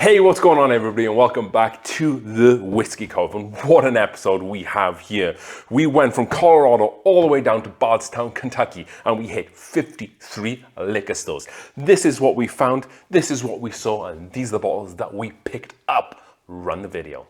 Hey, what's going on everybody, and welcome back to the Whiskey Cove. And what an episode we have here. We went from Colorado all the way down to Bardstown, Kentucky, and we hit 53 liquor stores. This is what we found, this is what we saw, and these are the bottles that we picked up. Run the video.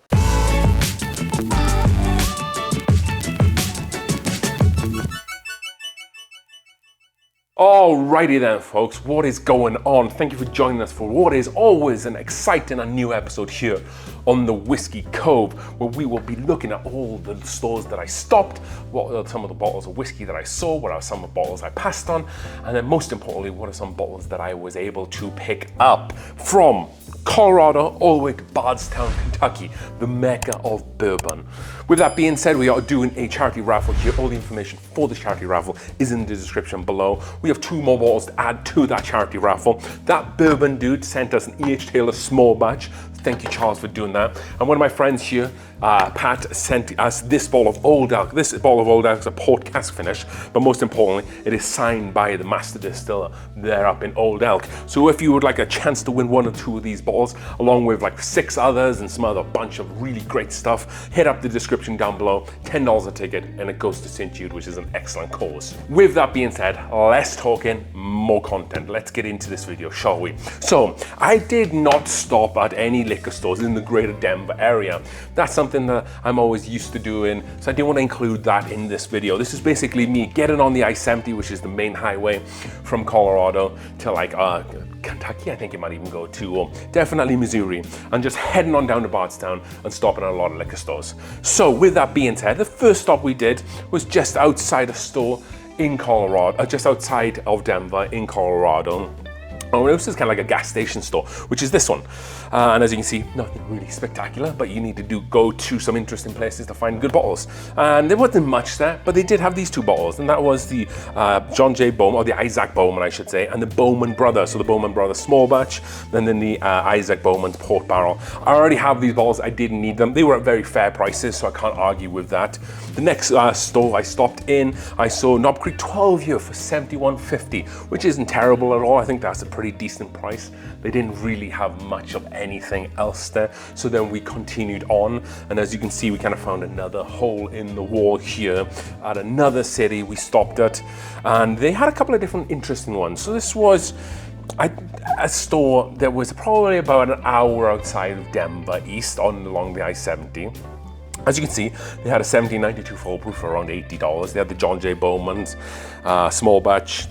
Alrighty then folks, what is going on? Thank you for joining us for what is always an exciting and new episode here on the Whiskey Cove, where we will be looking at all the stores that I stopped, what are some of the bottles of whiskey that I saw, what are some of the bottles I passed on, and then most importantly, what are some bottles that I was able to pick up from Colorado all the way to Bardstown, Kentucky, the mecca of bourbon. With that being said, we are doing a charity raffle here. All the information for the charity raffle is in the description below. We have 2 more bottles to add to that charity raffle. That bourbon dude sent us an E.H. Taylor small batch. Thank you, Charles, for doing that. And one of my friends here, Pat, sent us this bottle of Old Elk. This bottle of Old Elk is a port cask finish, but most importantly, it is signed by the master distiller there up in Old Elk. So if you would like a chance to win 1 or 2 of these bottles, along with like 6 others and some other bunch of really great stuff, hit up the description down below. $10 a ticket, and it goes to St. Jude, which is an excellent cause. With that being said, less talking, more content. Let's get into this video, shall we? So I did not stop at any liquor stores in the greater Denver area. That's something that I'm always used to doing, so I didn't want to include that in this video. This is basically me getting on the I-70, which is the main highway from Colorado to like Kentucky, I think it might even go to, or definitely Missouri, and just heading on down to Bardstown and stopping at a lot of liquor stores. So with that being said, the first stop we did was just outside a store in Colorado, just outside of Denver in Colorado. Oh, this is kind of like a gas station store, which is this one. And as you can see, nothing really spectacular, but you need to go to some interesting places to find good bottles. And there wasn't much there, but they did have these 2 bottles, and that was the John J. Bowman, or the Isaac Bowman, I should say, and the Bowman Brothers. So the Bowman Brothers small batch, and then the Isaac Bowman's port barrel. I already have these bottles, I didn't need them. They were at very fair prices, so I can't argue with that. The next store I stopped in, I saw Knob Creek 12 here for $71.50, which isn't terrible at all. I think that's a pretty decent price. They didn't really have much of anything else there, so then we continued on, and as you can see, we kind of found another hole in the wall here at another city we stopped at, and they had a couple of different interesting ones. So this was a store that was probably about an hour outside of Denver east along the I-70. As you can see, they had a 1792 full proof for around $80. They had the John J. Bowman's small batch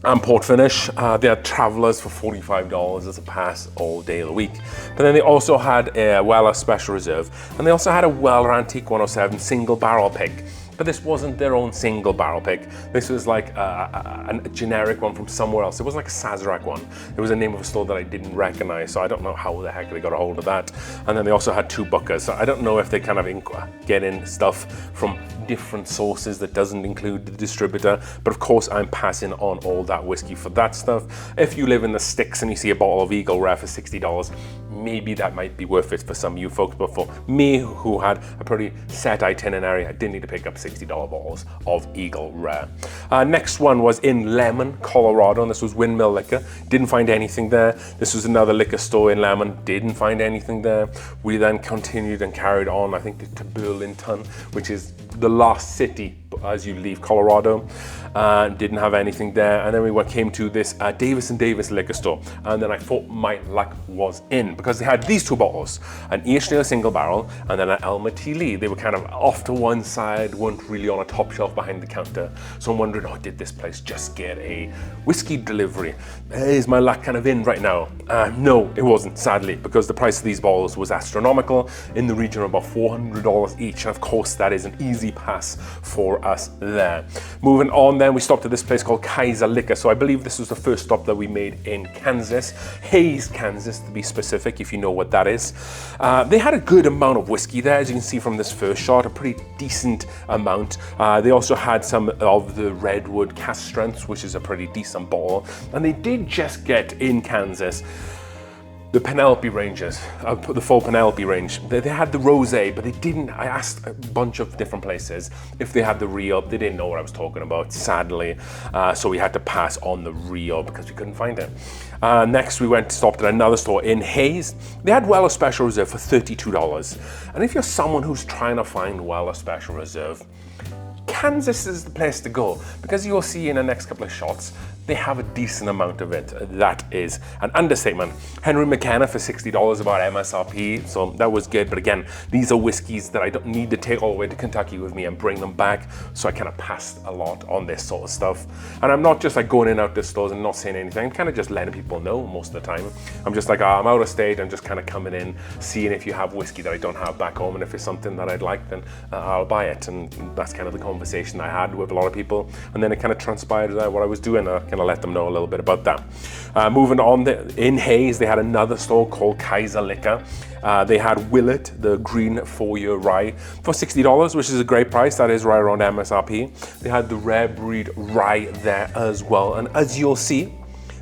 and port finish. They had Travelers for $45 as a pass all day of the week. But then they also had a Weller Special Reserve, and they also had a Weller Antique 107 single barrel pick. But this wasn't their own single barrel pick. This was like a generic one from somewhere else. It wasn't like a Sazerac one. It was a name of a store that I didn't recognize, so I don't know how the heck they got a hold of that. And then they also had 2 Bookers. So I don't know if they kind of get in stuff from different sources that doesn't include the distributor, but of course I'm passing on all that whiskey for that stuff. If you live in the sticks and you see a bottle of Eagle Rare for $60, maybe that might be worth it for some of you folks, but for me, who had a pretty set itinerary, I didn't need to pick up $60 bottles of Eagle Rare. Next one was in Lemon, Colorado, and this was Windmill Liquor. Didn't find anything there. This was another liquor store in Lemon. Didn't find anything there. We then continued and carried on, I think, to Burlington, which is the last city as you leave Colorado. Didn't have anything there, and then we came to this Davis & Davis liquor store, and then I thought my luck was in, because they had these 2 bottles, an E.H. Taylor single barrel and then an Elmer T. Lee. They were kind of off to one side, weren't really on a top shelf behind the counter, so I'm wondering, did this place just get a whiskey delivery? Is my luck kind of in right now? No, it wasn't, sadly, because the price of these bottles was astronomical, in the region of about $400 each, and of course that is an easy pass for us there. Moving on then, we stopped at this place called Kaiser Liquor. So I believe this was the first stop that we made in Kansas, Hays, Kansas to be specific, if you know what that is. They had a good amount of whiskey there, as you can see from this first shot, a pretty decent amount. They also had some of the Redwood cask strengths, which is a pretty decent bottle. And they did just get in Kansas The Penelope ranges, the full Penelope range, they had the rosé, but they didn't. I asked a bunch of different places if they had the Rio. They didn't know what I was talking about, sadly. So we had to pass on the Rio because we couldn't find it. Next, we stopped at another store in Hayes. They had Weller Special Reserve for $32. And if you're someone who's trying to find Weller Special Reserve, Kansas is the place to go, because you'll see in the next couple of shots, they have a decent amount of it. That is an understatement. Henry McKenna for $60 about MSRP, so that was good. But again, these are whiskeys that I don't need to take all the way to Kentucky with me and bring them back, so I kind of passed a lot on this sort of stuff. And I'm not just like going in and out the stores and not saying anything. I'm kind of just letting people know most of the time. I'm just like, I'm out of state. I'm just kind of coming in, seeing if you have whiskey that I don't have back home, and if it's something that I'd like, then I'll buy it. And that's kind of the conversation I had with a lot of people. And then it kind of transpired what I was doing. I kind of let them know a little bit about that. Moving on, in Hayes, they had another store called Kaiser Liquor. They had Willet, the green 4-year rye, for $60, which is a great price. That is right around MSRP. They had the rare breed rye there as well. And as you'll see,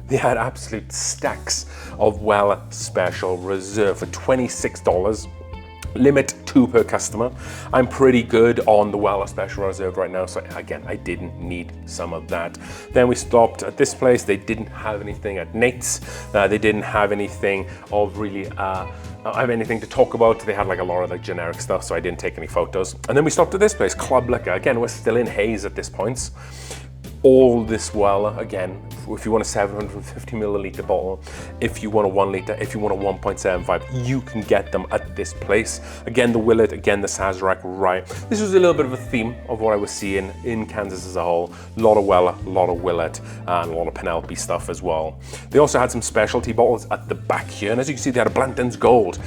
they had absolute stacks of Weller Special Reserve for $26. Limit 2 per customer. I'm pretty good on the Weller Special Reserve right now, so again, I didn't need some of that. Then we stopped at this place. They didn't have anything at Nate's. They didn't have anything of really have anything to talk about. They had like a lot of like generic stuff, so I didn't take any photos. And then we stopped at this place, Club Liquor. Again, we're still in Hayes at this point. All this Weller, again, if you want a 750 milliliter bottle, if you want a 1 liter, if you want a 1.75, you can get them at this place. Again, the Willet, again, the Sazerac rye. This was a little bit of a theme of what I was seeing in Kansas as a whole. A lot of Weller, a lot of Willet, and a lot of Penelope stuff as well. They also had some specialty bottles at the back here, and as you can see, they had a Blanton's Gold.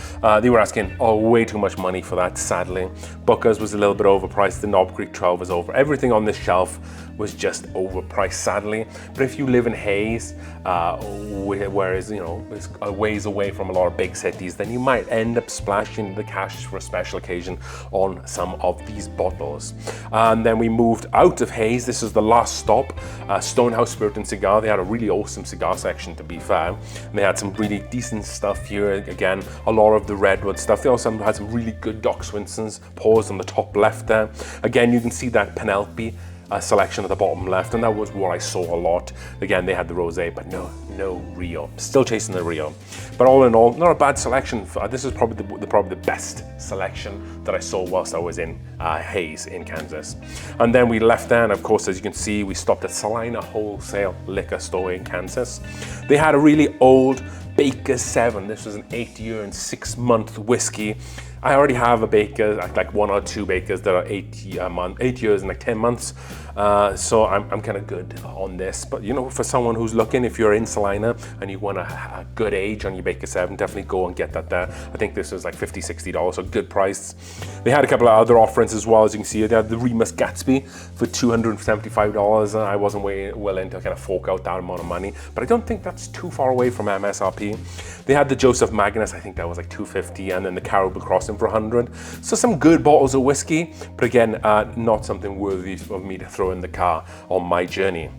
They were asking, way too much money for that, sadly. Booker's was a little bit overpriced. The Knob Creek 12 was over. Everything on this shelf was just overpriced, sadly. But if you live in Hayes, whereas, you know, it's a ways away from a lot of big cities, then you might end up splashing the cash for a special occasion on some of these bottles. And then we moved out of Hayes. This is the last stop, Stonehouse Spirit and Cigar. They had a really awesome cigar section, to be fair. And they had some really decent stuff here. Again, a lot of the Redwood stuff. They also had some really good Doc Swinson's pours on the top left there. Again, you can see that Penelope selection at the bottom left, and that was what I saw a lot. Again, they had the rosé, but no Rio. Still chasing the Rio. But all in all, not a bad selection. This is probably the best selection that I saw whilst I was in Hayes in Kansas. And then we left there, and of course, as you can see, we stopped at Salina Wholesale Liquor Store in Kansas. They had a really old Baker 7. This was an 8-year and 6-month whiskey. I already have a Baker, like 1 or 2 Bakers that are 8 years and like 10 months. So I'm kind of good on this. But you know, for someone who's looking, if you're in Salina and you want a good age on your Baker 7, definitely go and get that there. I think this was like $50, $60, so good price. They had a couple of other offerings as well, as you can see. They had the Remus Gatsby for $275. I wasn't willing to kind of fork out that amount of money, but I don't think that's too far away from MSRP. They had the Joseph Magnus, I think that was like $250, and then the Caribou Crossing for $100. So some good bottles of whiskey, but again, not something worthy of me to throw in the car on my journey.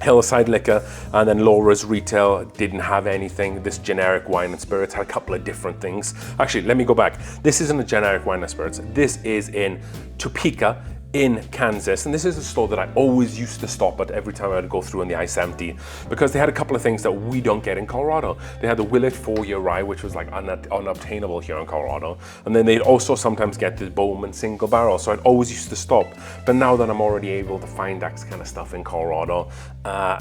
Hillside Liquor and then Laura's Retail didn't have anything. This generic wine and spirits had a couple of different things. Actually, let me go back. This isn't a generic wine and spirits. This is in Topeka in Kansas, and this is a store that I always used to stop at every time I would go through on the I-70, because they had a couple of things that we don't get in Colorado. They had the Willet 4-year rye, which was like unobtainable here in Colorado, and then they'd also sometimes get the Bowman single barrel, so I'd always used to stop. But now that I'm already able to find that kind of stuff in Colorado,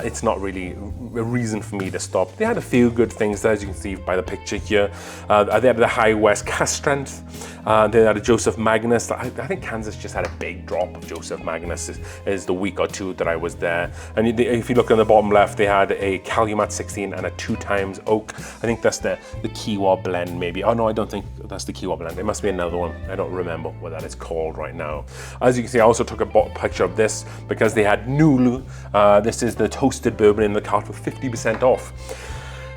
it's not really a reason for me to stop. They had a few good things there, as you can see by the picture here. They had the High West Cask Strength. They had a Joseph Magnus. I think Kansas just had a big drop of Joseph Magnus is the week or two that I was there. And if you look on the bottom left, they had a Calumet 16 and a 2 times oak. I think that's the Kiowa blend maybe. Oh no, I don't think that's the Kiowa blend. It must be another one. I don't remember what that is called right now. As you can see, I also took a picture of this because they had Nulu. This is the toasted bourbon in the cart with 50% off.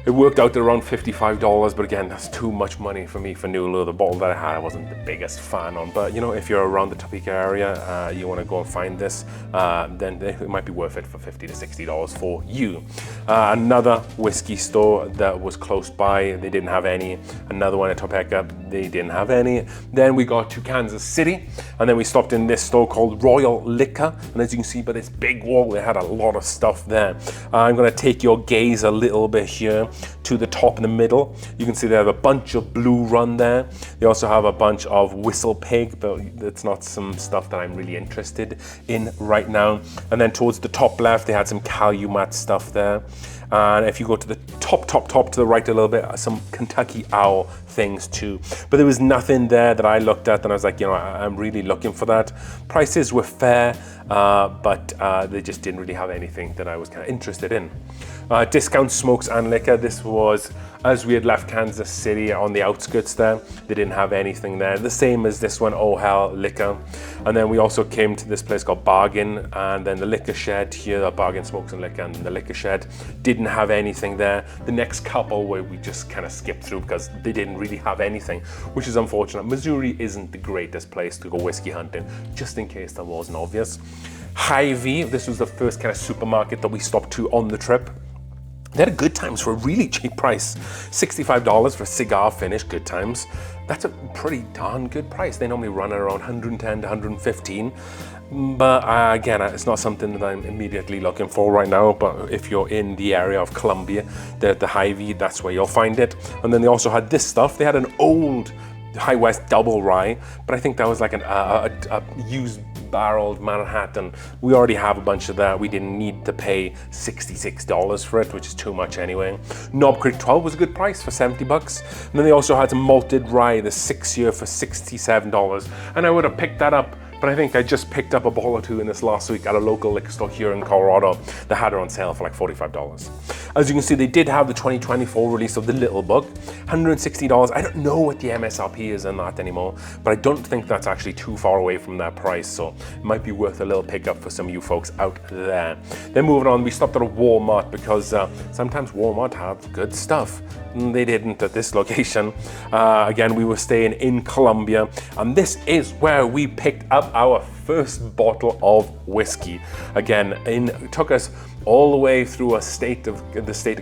It worked out at around $55, but again, that's too much money for me for Nulu. The bottle that I had, I wasn't the biggest fan on, but you know, if you're around the Topeka area, you want to go and find this, then it might be worth it for $50 to $60 for you. Another whiskey store that was close by, they didn't have any. Another one at Topeka, they didn't have any. Then we got to Kansas City, and then we stopped in this store called Royal Liquor, and as you can see by this big wall, they had a lot of stuff there. I'm going to take your gaze a little bit here to the top in the middle. You can see they have a bunch of Blue Run there. They also have a bunch of Whistle Pig, but it's not some stuff that I'm really interested in right now. And then towards the top left, they had some Calumet stuff there. And if you go to the top to the right a little bit, some Kentucky Owl things too. But there was nothing there that I looked at and I was like, you know, I'm really looking for that. Prices were fair, but they just didn't really have anything that I was kind of interested in. Discount Smokes and Liquor. This was as we had left Kansas City on the outskirts there. They didn't have anything there. The same as this one, Oh Hell Liquor. And then we also came to this place called Bargain, and then the Liquor Shed here, Bargain Smokes and Liquor, and the Liquor Shed didn't have anything there. The next couple where we just kind of skipped through because they didn't really have anything, which is unfortunate. Missouri isn't the greatest place to go whiskey hunting, just in case that wasn't obvious. Hy-Vee, this was the first kind of supermarket that we stopped to on the trip. They had good times for a really cheap price. $65 for cigar finish, good times. That's a pretty darn good price. They normally run at around 110 to 115. But again, it's not something that I'm immediately looking for right now. But if you're in the area of Columbia, the Hy-Vee, that's where you'll find it. And then they also had this stuff. They had an old High West double rye, but I think that was like a used barreled Manhattan. We already have a bunch of that. We didn't need to pay $66 for it, which is too much anyway. Knob Creek 12 was a good price for $70. And then they also had some malted rye, the 6-year for $67. And I would have picked that up, but I think I just picked up a bottle or two in this last week at a local liquor store here in Colorado that had it on sale for like $45. As you can see, they did have the 2024 release of the Little Book, $160. I don't know what the MSRP is on that anymore, but I don't think that's actually too far away from that price, so it might be worth a little pickup for some of you folks out there. Then moving on, we stopped at a Walmart because sometimes Walmart have good stuff. They didn't at this location. Again, we were staying in Columbia, and this is where we picked up our first bottle of whiskey. Again, it took us all the way through the state of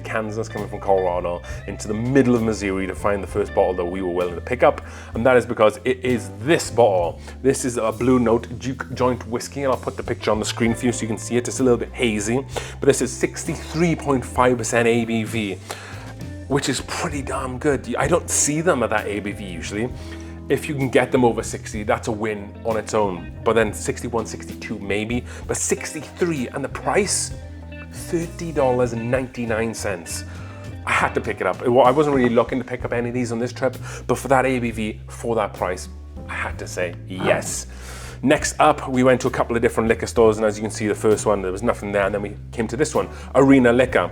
Kansas, coming from Colorado, into the middle of Missouri to find the first bottle that we were willing to pick up. And that is because it is this bottle. This is a Blue Note Duke Joint Whiskey, and I'll put the picture on the screen for you so you can see it. It's a little bit hazy, but this is 63.5% ABV, which is pretty damn good. I don't see them at that ABV usually. If you can get them over 60, that's a win on its own. But then 61, 62 maybe, but 63, and the price, $30.99. I had to pick it up. I wasn't really looking to pick up any of these on this trip, but for that ABV, for that price, I had to say yes. Next up, we went to a couple of different liquor stores, and as you can see, the first one, there was nothing there, and then we came to this one, Arena Liquor.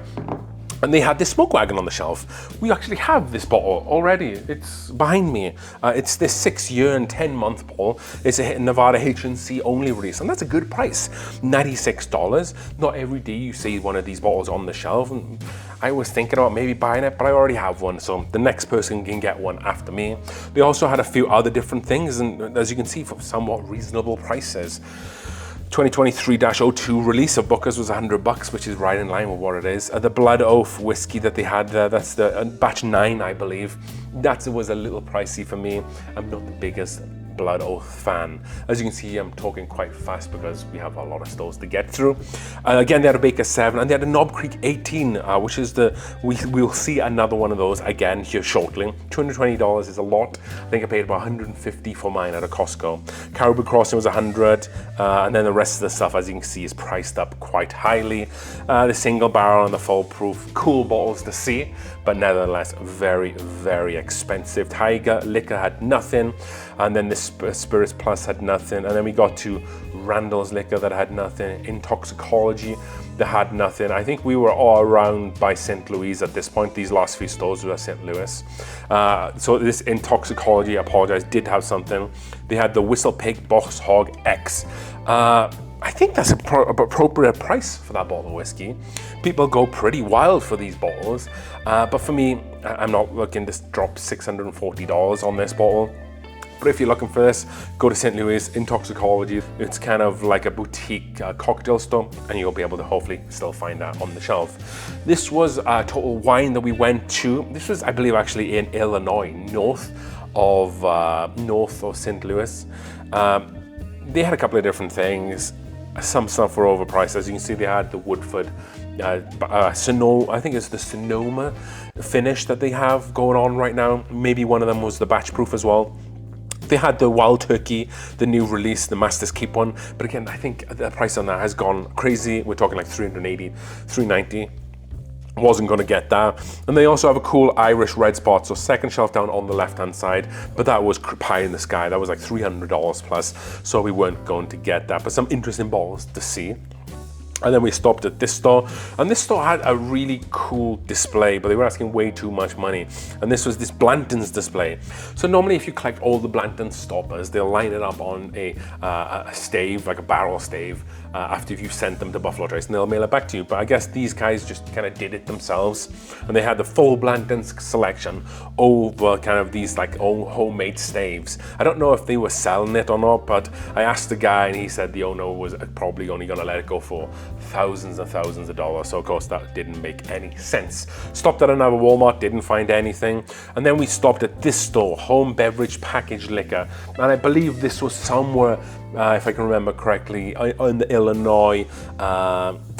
And they had this smoke wagon on the shelf. We actually have this bottle already. It's behind me. It's this 6-year and 10-month bottle. It's a Nevada H&C only release, and that's a good price, $96. Not every day you see one of these bottles on the shelf. And I was thinking about maybe buying it, but I already have one, so the next person can get one after me. They also had a few other different things, and as you can see, for somewhat reasonable prices. 2023-02 release of Booker's was $100, which is right in line with what it is. The Blood Oath whiskey that they had there, that's the batch 9, I believe. That was a little pricey for me. I'm not the biggest Blood Oath fan. As you can see, I'm talking quite fast because we have a lot of stores to get through. Again, they had a Baker 7, and they had a Knob Creek 18, which is we'll see another one of those again here shortly. $220 is a lot. I think I paid about $150 for mine at a Costco. Caribou Crossing was $100, and then the rest of the stuff, as you can see, is priced up quite highly. The single barrel and the full proof, cool bottles to see, but nevertheless very, very expensive. Tiger Liquor had nothing, and then the Spirits Plus had nothing, and then we got to Randall's Liquor that had nothing, Intoxicology that had nothing. I think we were all around by St. Louis at this point. These last few stores were St. Louis. So this Intoxicology, I apologize, did have something. They had the Whistle Pig Box Hog X. I think that's an appropriate price for that bottle of whiskey. People go pretty wild for these bottles, but for me, I'm not looking to drop $640 on this bottle. But if you're looking for this, go to St. Louis in Toxicology. It's kind of like a boutique cocktail store, and you'll be able to hopefully still find that on the shelf. This was a Total Wine that we went to. This was, I believe, actually in Illinois, north of St. Louis. They had a couple of different things. Some stuff were overpriced. As you can see, they had the Woodford, I think it's the Sonoma finish that they have going on right now. Maybe one of them was the batch proof as well. They had the Wild Turkey, the new release, the Master's Keep one. But again, I think the price on that has gone crazy. We're talking like $380, $390. Wasn't going to get that. And they also have a cool Irish red spot, so second shelf down on the left hand side, but that was pie in the sky. That was like $300 plus, so we weren't going to get that, but some interesting bottles to see. And then we stopped at this store, and this store had a really cool display, but they were asking way too much money. And this was this Blanton's display. So normally if you collect all the Blanton stoppers, they'll line it up on a stave, like a barrel stave, after you've sent them to Buffalo Trace, and they'll mail it back to you. But I guess these guys just kind of did it themselves, and they had the full Blanton's selection over kind of these like old homemade staves. I don't know if they were selling it or not, but I asked the guy, and he said the owner was probably only going to let it go for thousands and thousands of dollars. So of course that didn't make any sense. Stopped at another Walmart, didn't find anything. And then we stopped at this store, Home Beverage Packaged Liquor. And I believe this was somewhere, if I can remember correctly, on the Illinois,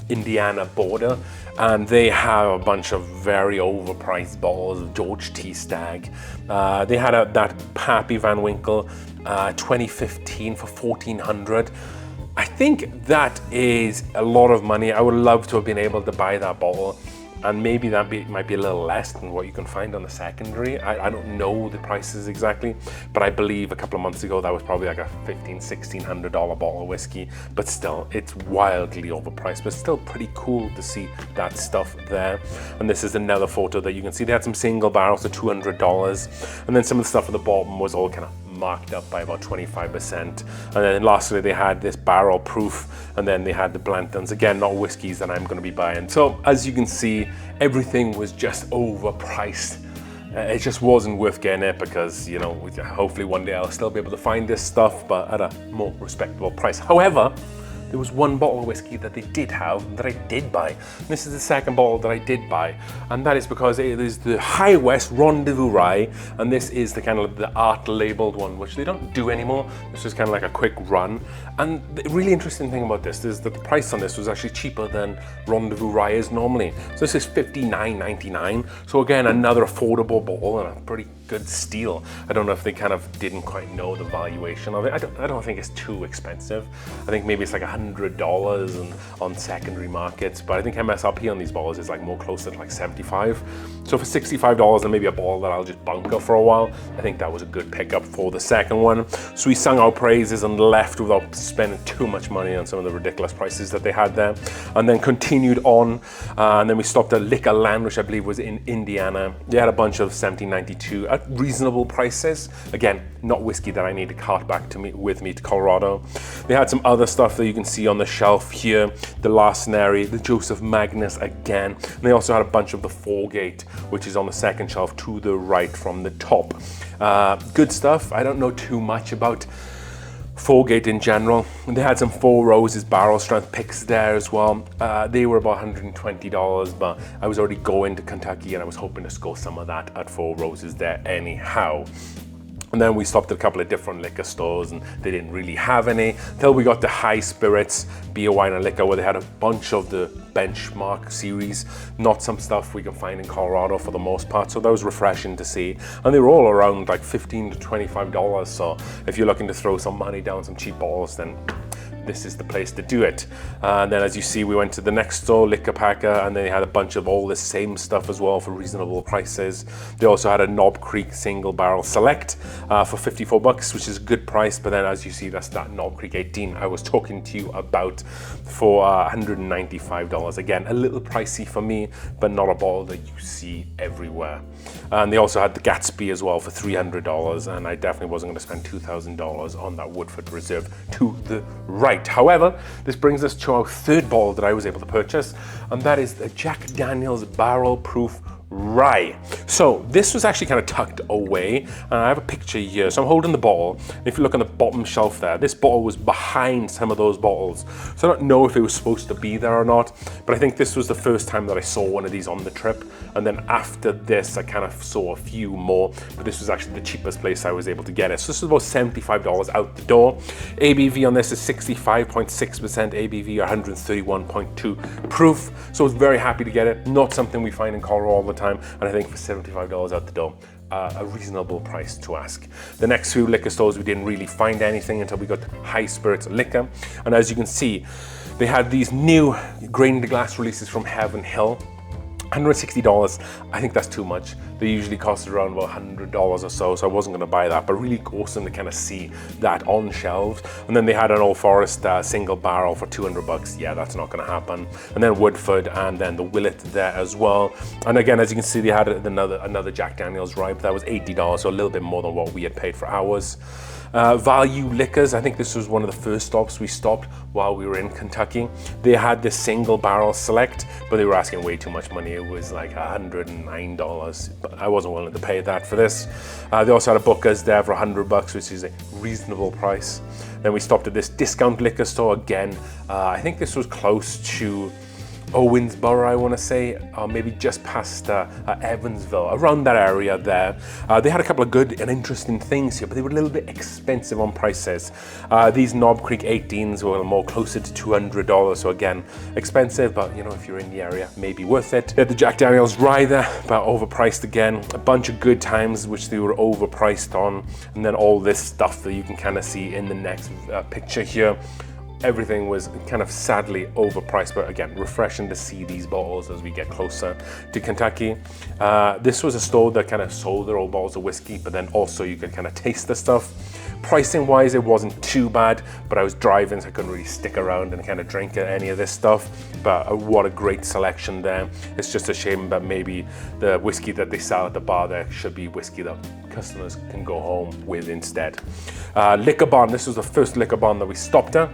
Indiana border. And they have a bunch of very overpriced bottles of George T. Stagg. They had that Pappy Van Winkle 2015 for $1,400. I think that is a lot of money. I would love to have been able to buy that bottle, and maybe that might be a little less than what you can find on the secondary. I don't know the prices exactly, but I believe a couple of months ago that was probably like a $1,500, $1,600 bottle of whiskey. But still, it's wildly overpriced, but still pretty cool to see that stuff there. And this is another photo that you can see. They had some single barrels for $200, and then some of the stuff at the bottom was all kind of marked up by about 25%. And then lastly, they had this barrel proof, and then they had the Blantons. Again, not whiskeys that I'm going to be buying. So as you can see, everything was just overpriced. It just wasn't worth getting it because, you know, hopefully one day I'll still be able to find this stuff, but at a more respectable price. However, there was one bottle of whiskey that they did have that I did buy. This is the second bottle that I did buy, and that is because it is the High West Rendezvous Rye, and this is the kind of the art labeled one, which they don't do anymore. This is kind of like a quick run. And the really interesting thing about this is that the price on this was actually cheaper than Rendezvous Rye is normally. So this is $59.99. So again, another affordable bottle and a pretty good steal. I don't know if they kind of didn't quite know the valuation of it. I don't think it's too expensive. I think maybe it's like $100 on secondary markets, but I think MSRP on these bottles is like more closer to like $75. So for $65 and maybe a bottle that I'll just bunker for a while, I think that was a good pickup for the second one. So we sung our praises and left without spending too much money on some of the ridiculous prices that they had there, and then continued on, and then we stopped at Liquor Land, which I believe was in Indiana. They had a bunch of 1792 at reasonable prices. Again, not whiskey that I need to cart back with me to Colorado. They had some other stuff that you can see on the shelf here, the Larcenary, the Joseph Magnus again, and they also had a bunch of the Foregate, which is on the second shelf to the right from the top. Good stuff. I don't know too much about Foregate in general. They had some Four Roses barrel strength picks there as well. They were about $120, but I was already going to Kentucky and I was hoping to score some of that at Four Roses there anyhow. And then we stopped at a couple of different liquor stores and they didn't really have any, till we got to High Spirits, Beer, Wine and Liquor, where they had a bunch of the benchmark series, not some stuff we can find in Colorado for the most part. So that was refreshing to see. And they were all around like $15 to $25. So if you're looking to throw some money down some cheap bottles, then this is the place to do it. And then as you see, we went to the next store, Liquor Packer, and they had a bunch of all the same stuff as well for reasonable prices. They also had a Knob Creek Single Barrel Select for $54, which is a good price. But then as you see, that's that Knob Creek 18 I was talking to you about for $195. Again, a little pricey for me, but not a bottle that you see everywhere. And they also had the Gatsby as well for $300, and I definitely wasn't going to spend $2,000 on that Woodford Reserve to the right. right. However, this brings us to our third bottle that I was able to purchase, and that is the Jack Daniel's Barrel Proof Rye. So this was actually kind of tucked away, and I have a picture here. So I'm holding the bottle. If you look on the bottom shelf there, this bottle was behind some of those bottles. So I don't know if it was supposed to be there or not, but I think this was the first time that I saw one of these on the trip. And then after this, I kind of saw a few more, but this was actually the cheapest place I was able to get it. So this is about $75 out the door. ABV on this is 65.6% ABV, 131.2 proof. So I was very happy to get it. Not something we find in Colorado all the time. And I think for $75 out the door, a reasonable price to ask. The next few liquor stores, we didn't really find anything until we got high spirits liquor. And as you can see, they had these new grain to glass releases from Heaven Hill. $160, I think that's too much. They usually cost around about $100 or so, so I wasn't gonna buy that, but really awesome to kind of see that on shelves. And then they had an Old Forest single barrel for $200. Yeah, that's not gonna happen. And then Woodford, and then the Willet there as well. And again, as you can see, they had another Jack Daniel's Rye, but that was $80, so a little bit more than what we had paid for ours. Value Liquors, I think this was one of the first stops we stopped while we were in Kentucky. They had this single barrel select, but they were asking way too much money. It was like $109, but I wasn't willing to pay that for this. They also had a Booker's there for $100, which is a reasonable price. Then we stopped at this discount liquor store again. I think this was close to Owensboro, I want to say, maybe just past Evansville, around that area there. They had a couple of good and interesting things here, but they were a little bit expensive on prices. These Knob Creek 18s were more closer to $200, so again, expensive, but you know, if you're in the area, maybe worth it. They had the Jack Daniel's Rye there, but overpriced again. A bunch of Good Times, which they were overpriced on, and then all this stuff that you can kind of see in the next picture here. Everything was kind of sadly overpriced, but again, refreshing to see these bottles as we get closer to Kentucky. This was a store that kind of sold their old bottles of whiskey, but then also you could kind of taste the stuff. Pricing wise, it wasn't too bad, but I was driving, so I couldn't really stick around and kind of drink any of this stuff. But what a great selection there. It's just a shame that maybe the whiskey that they sell at the bar there should be whiskey that customers can go home with instead. Liquor Barn, this was the first Liquor Barn that we stopped at.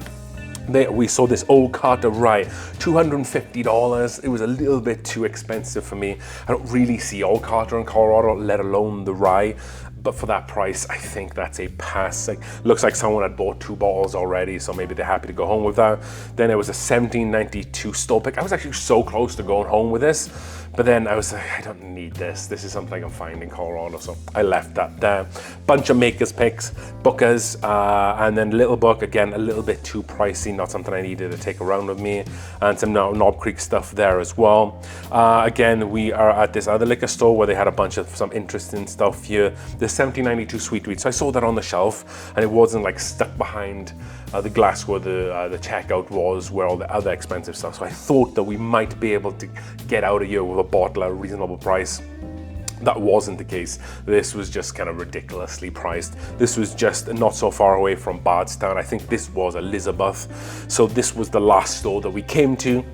We saw this Old Carter Rye, $250. It was a little bit too expensive for me. I don't really see Old Carter in Colorado, let alone the Rye. But for that price, I think that's a pass. Like, looks like someone had bought 2 bottles already, so maybe they're happy to go home with that. Then it was a 1792 store pick. I was actually so close to going home with this, but then I was like, I don't need this. This is something I can find in Colorado, so I left that there. Bunch of Maker's Picks, Booker's, and then Little Book, again, a little bit too pricey, not something I needed to take around with me, and some Knob Creek stuff there as well. Again, we are at this other liquor store where they had a bunch of some interesting stuff here. The 1792 Sweet Wheat, so I saw that on the shelf, and it wasn't like stuck behind the glass where the checkout was, where all the other expensive stuff. So I thought that we might be able to get out of here with a bottle at a reasonable price. That wasn't the case. This was just kind of ridiculously priced. This was just not so far away from Bardstown. I think this was Elizabeth. So this was the last store that we came to.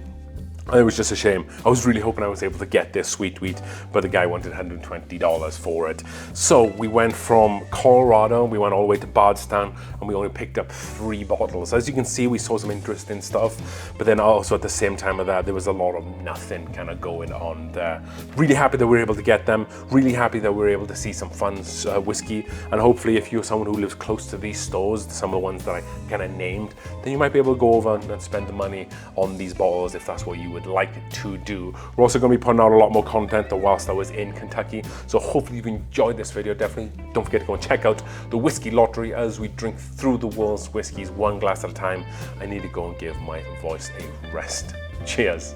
And it was just a shame. I was really hoping I was able to get this Sweet Wheat, but the guy wanted $120 for it. So we went from Colorado, we went all the way to Bardstown, and we only picked up 3 bottles. As you can see, we saw some interesting stuff, but then also at the same time of that, there was a lot of nothing kind of going on there. Really happy that we were able to get them. Really happy that we were able to see some fun whiskey. And hopefully if you're someone who lives close to these stores, some of the ones that I kind of named, then you might be able to go over and spend the money on these bottles if that's what you would like to do. We're also going to be putting out a lot more content whilst I was in Kentucky, so hopefully you've enjoyed this video. Definitely don't forget to go and check out the Whiskey Lottery as we drink through the world's whiskeys one glass at a time. I need to go and give my voice a rest. Cheers.